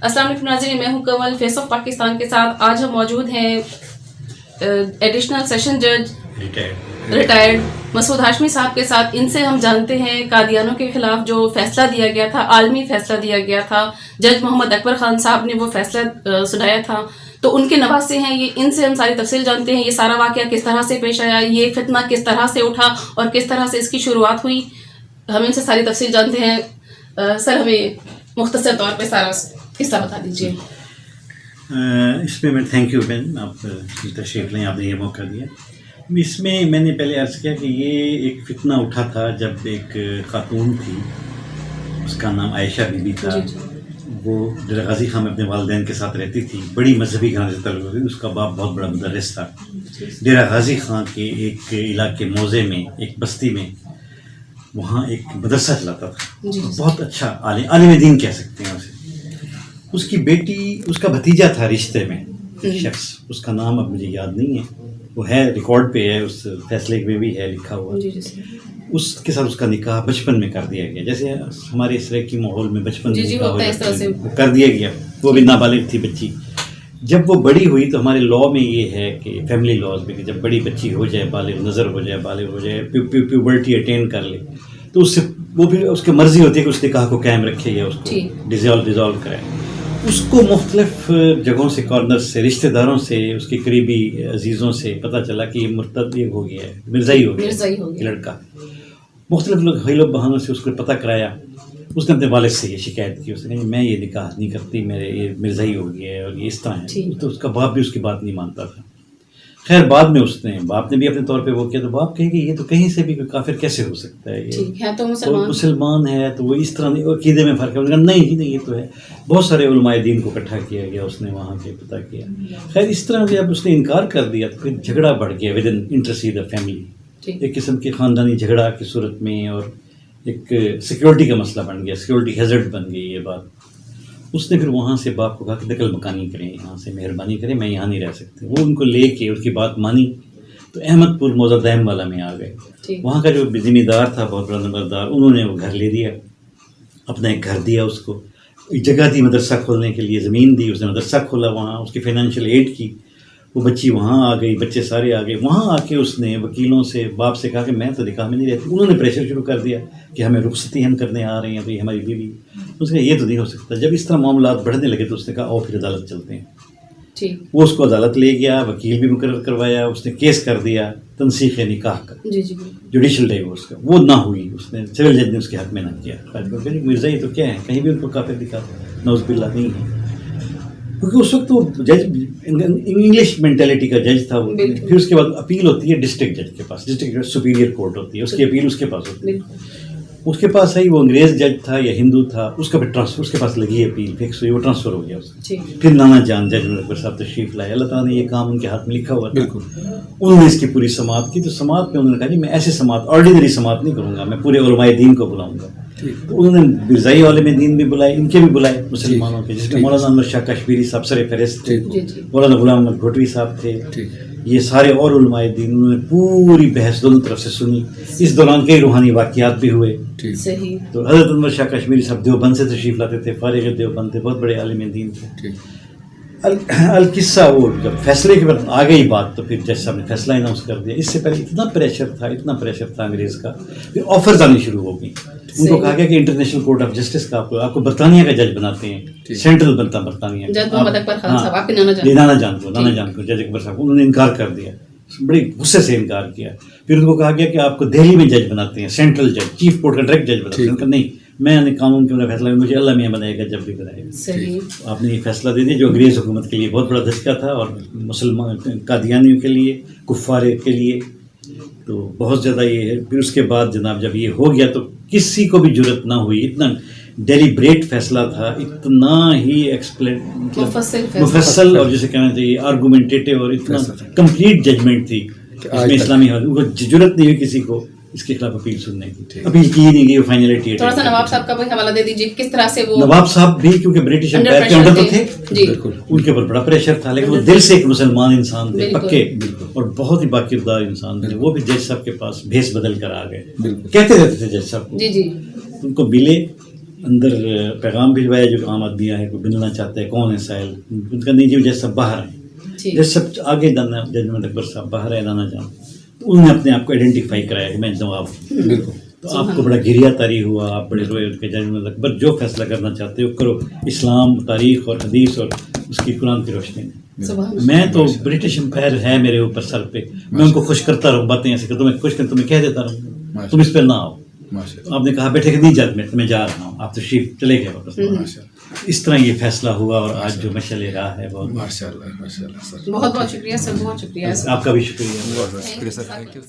السلام علیکم ناظرین، میں ہوں کنول فیس آف پاکستان کے ساتھ. آج ہم موجود ہیں ایڈیشنل سیشن جج ریٹائرڈ مسعود ہاشمی صاحب کے ساتھ. ان سے ہم جانتے ہیں قادیانوں کے خلاف جو فیصلہ دیا گیا تھا، عالمی فیصلہ دیا گیا تھا، جج محمد اکبر خان صاحب نے وہ فیصلہ سنایا تھا، تو ان کے نواسے ہیں یہ. ان سے ہم ساری تفصیل جانتے ہیں، یہ سارا واقعہ کس طرح سے پیش آیا، یہ فتنہ کس طرح سے اٹھا اور کس طرح سے اس کی شروعات ہوئی. ہم ان سے ساری تفصیل جانتے ہیں. سر ہمیں مختصر طور پہ سارا قصہ بتا دیجیے. اس میں تھینک یو بین، آپ تشریف لیں، آپ نے یہ موقع دیا. اس میں میں نے پہلے عرض کیا کہ یہ ایک فتنہ اٹھا تھا جب ایک خاتون تھی، اس کا نام عائشہ بی بی تھا. وہ ڈیرہ غازی خان میں اپنے والدین کے ساتھ رہتی تھی، بڑی مذہبی گھرانے سے تعلق ہوتی. اس کا باپ بہت بڑا مدرس تھا. ڈیرہ غازی خان کے ایک علاقے موضع میں، ایک بستی میں، وہاں ایک مدرسہ چلاتا تھا. بہت اچھا عالم دین کہہ سکتے ہیں اسے. اس کی بیٹی، اس کا بھتیجا تھا رشتے میں شخص، اس کا نام اب مجھے یاد نہیں ہے، وہ ہے ریکارڈ پہ ہے، اس فیصلے میں بھی ہے لکھا ہوا. اس کے ساتھ اس کا نکاح بچپن میں کر دیا گیا، جیسے ہمارے اس طرح کی ماحول میں بچپن میں نکاح ہو جاتا ہے، کر دیا گیا. وہ بھی نابالغ تھی بچی. جب وہ بڑی ہوئی تو ہمارے لاء میں یہ ہے کہ فیملی لاز میں کہ جب بڑی بچی ہو جائے، بالغ نظر ہو جائے، بالغ ہو جائے، پیوبرٹی اٹین کر لے، تو اس سے وہ پھر اس کی مرضی ہوتی ہے کہ اس نکاح کو قائم رکھے یا اس کو ڈیزالو کرے. اس کو مختلف جگہوں سے، کارنر سے، رشتہ داروں سے، اس کے قریبی عزیزوں سے پتہ چلا کہ یہ مرتد ہو گیا ہے، مرزائی ہو گیا لڑکا. مختلف لوگ بہانوں سے اس کو پتہ کرایا. اس نے اپنے والد سے یہ شکایت کی. اس نے کہا میں یہ نکاح نہیں کرتی، میرے یہ مرزائی ہو گیا ہے اور یہ اس طرح ہے. تو اس کا باپ بھی اس کی بات نہیں مانتا تھا. خیر بعد میں اس نے، باپ نے بھی اپنے طور پہ وہ کیا، تو باپ کہے کہ یہ تو کہیں سے بھی کوئی کافر کیسے ہو سکتا ہے، یہ تو مسلمان ہے، تو وہ اس طرح نہیں، عقیدے میں فرق ہے. نہیں یہ تو ہے. بہت سارے علماء دین کو اکٹھا کیا گیا، اس نے وہاں کے پتہ کیا. خیر اس طرح جب اس نے انکار کر دیا تو پھر جھگڑا بڑھ گیا ود ان انٹرسیڈ فیملی. ایک قسم کے خاندانی جھگڑا کی صورت میں، اور ایک سیکیورٹی کا مسئلہ بن گیا، سیکیورٹی ہیزرڈ بن گئی یہ بات. اس نے پھر وہاں سے باپ کو کہا کہ نقل مکانی کریں، یہاں سے مہربانی کریں، میں یہاں نہیں رہ سکتی. وہ ان کو لے کے اس کی بات مانی تو احمد پور موضع دائم والا میں آ گئے. وہاں کا جو ذمہ دار تھا، بہت بڑا نمبردار، انہوں نے وہ گھر لے دیا، اپنا ایک گھر دیا اس کو، ایک جگہ دی مدرسہ کھولنے کے لیے، زمین دی. اس نے مدرسہ کھولا وہاں، اس کی فائنینشیل ایڈ کی. وہ بچی وہاں آ گئی، بچے سارے آ گئے. وہاں آ کے اس نے وکیلوں سے، باپ سے کہا کہ میں تو نکاح میں نہیں رہتی. انہوں نے پریشر شروع کر دیا کہ ہمیں رخصتی ہم کرنے آ رہے ہیں، تو یہ ہماری بیوی. اس نے کہا یہ تو نہیں ہو سکتا. جب اس طرح معاملات بڑھنے لگے تو اس نے کہا آؤ پھر عدالت چلتے ہیں. وہ اس کو عدالت لے گیا، وکیل بھی مقرر کروایا. اس نے کیس کر دیا تنسیخ نکاح کا، جوڈیشل ڈائیورس کا. وہ نہ ہوئی. اس نے سول جج نے اس کے حق میں نہ کیا. مرزائی تو کیا ہے، کہیں بھی ان کو کافر دکھا، نعوذ باللہ نہیں ہے. کیونکہ اس وقت وہ جج انگلش مینٹیلٹی کا جج تھا. پھر اس کے بعد اپیل ہوتی ہے ڈسٹرکٹ جج کے پاس، ڈسٹرکٹ جج سپیریئر کورٹ ہوتی ہے، اس کی اپیل اس کے پاس ہوتی ہے. اس کے پاس آئی، وہ انگریز جج تھا یا ہندو تھا، اس کا بھی ٹرانسفر، اس کے پاس لگی اپیل، فکس ہوئی، وہ ٹرانسفر ہو گیا اس کا. پھر نانا جان جج اکبر صاحب تشریف لائے. اللہ تعالیٰ نے یہ کام ان کے ہاتھ میں لکھا ہوا تھا. انہوں نے اس کی پوری سماعت کی. تو سماعت میں انہوں نے کہا جی میں ایسے سماعت، آرڈینری سماعت نہیں کروں گا، میں پورے علماء دین کو بلاؤں گا. تو انہوں نے مرزائی عالم دین بھی بلائے، ان کے بھی بلائے مسلمانوں کے، جس میں مولانا انور شاہ کشمیری صاحب سر فہرست تھے، مولانا غلام احمد گھوٹوی صاحب تھے، یہ سارے اور علماء دین. انہوں نے پوری بحث دونوں طرف سے سنی. اس دوران کئی روحانی واقعات بھی ہوئے. تو حضرت انور شاہ کشمیری صاحب دیوبند سے تشریف لاتے تھے، فارغ دیوبند تھے، بہت بڑے عالم دین تھے. القصہ وہ جب فیصلے کے بعد آ گئی بات تو پھر جج صاحب نے فیصلہ اناؤنس کر دیا. اس سے پہلے اتنا پریشر تھا انگریز کا. پھر آفرز آنی شروع ہو گئی. ان کو کہا گیا کہ انٹرنیشنل کورٹ آف جسٹس کا آپ کو برطانیہ کا جج بناتے ہیں، سینٹرل بنتا برطانیہ. نانا جان کو جج اکبر صاحب، انہوں نے انکار کر دیا، بڑے غصے سے انکار کیا. پھر ان کو کہا گیا کہ آپ کو دہلی میں جج بناتے ہیں، سینٹرل جج، چیف کورٹ کا ڈائریکٹ جج بناتے ہیں. نہیں، میں نے قانون کے فیصلہ، مجھے اللہ میاں بنائے گا جب بھی بنائے گا. آپ نے یہ فیصلہ دے دیا جو انگریز حکومت کے لیے بہت بڑا دھچکا تھا، اور مسلمان قادیانیوں کے لیے، کفار کے لیے تو بہت زیادہ یہ ہے. پھر اس کے بعد جناب جب یہ ہو گیا تو کسی کو بھی جرت نہ ہوئی. اتنا ڈیلیبریٹ فیصلہ تھا، اتنا ہی مفصل اور جسے کہنا چاہیے آرگومنٹیٹیو، اور اتنا کمپلیٹ ججمنٹ تھی اس میں اسلامی جرت نہیں ہوئی کسی کو اس کے خلاف اپیل سننے کی. اپیل کی نہیں گئی، فائنلٹی. تھوڑا سا نواب صاحب کا بھی حوالہ دے دیجیے، کس طرح سے وہ نواب صاحب بھی کیونکہ برٹش امپائر کے انڈر تو تھے، ان کے اوپر بڑا پریشر تھا، لیکن وہ دل سے ایک مسلمان انسان تھے پکے، اور بہت ہی باکردار انسان تھے. وہ بھی جج صاحب کے پاس بھیس بدل کر آ گئے. کہتے رہتے تھے جج صاحب کو، ان کو ملے. اندر پیغام بھجوایا جو عام آدمی ہے کوئی ملنا چاہتا ہے کون ہے سائل ان کا نہیں جی جیسا باہر ہیں جی جیسے سب آگے دانا جج محمد اکبر صاحب باہر ہے دانا جان تو انہوں نے اپنے آپ کو آئیڈینٹیفائی کرایا کہ میں نواب ہوں بالکل تو آپ کو بڑا گریہ طاری ہوا آپ بڑے روئے ان کے جج محمد اکبر جو فیصلہ کرنا چاہتے ہو کرو اسلام تاریخ اور حدیث اور اس کی قرآن کی روشنی میں سبحان اللہ. میں تو برٹش امپائر ہے میرے اوپر سر پہ میں ان کو خوش کرتا رہوں باتیں ایسے کہ تمہیں خوش کر تمہیں کہہ دیتا رہوں تم اس پہ نہ آؤ ماشاء آپ نے کہا بیٹھے کہ نہیں جاتا میں جا رہا ہوں آپ تشریف چلے گئے واپس اللہ اس طرح یہ فیصلہ ہوا اور آج جو مشعل راہ ہے بہت ماشاء اللہ سر بہت بہت شکریہ سر بہت شکریہ آپ کا بھی شکریہ بہت بہت شکریہ سر تھینک یو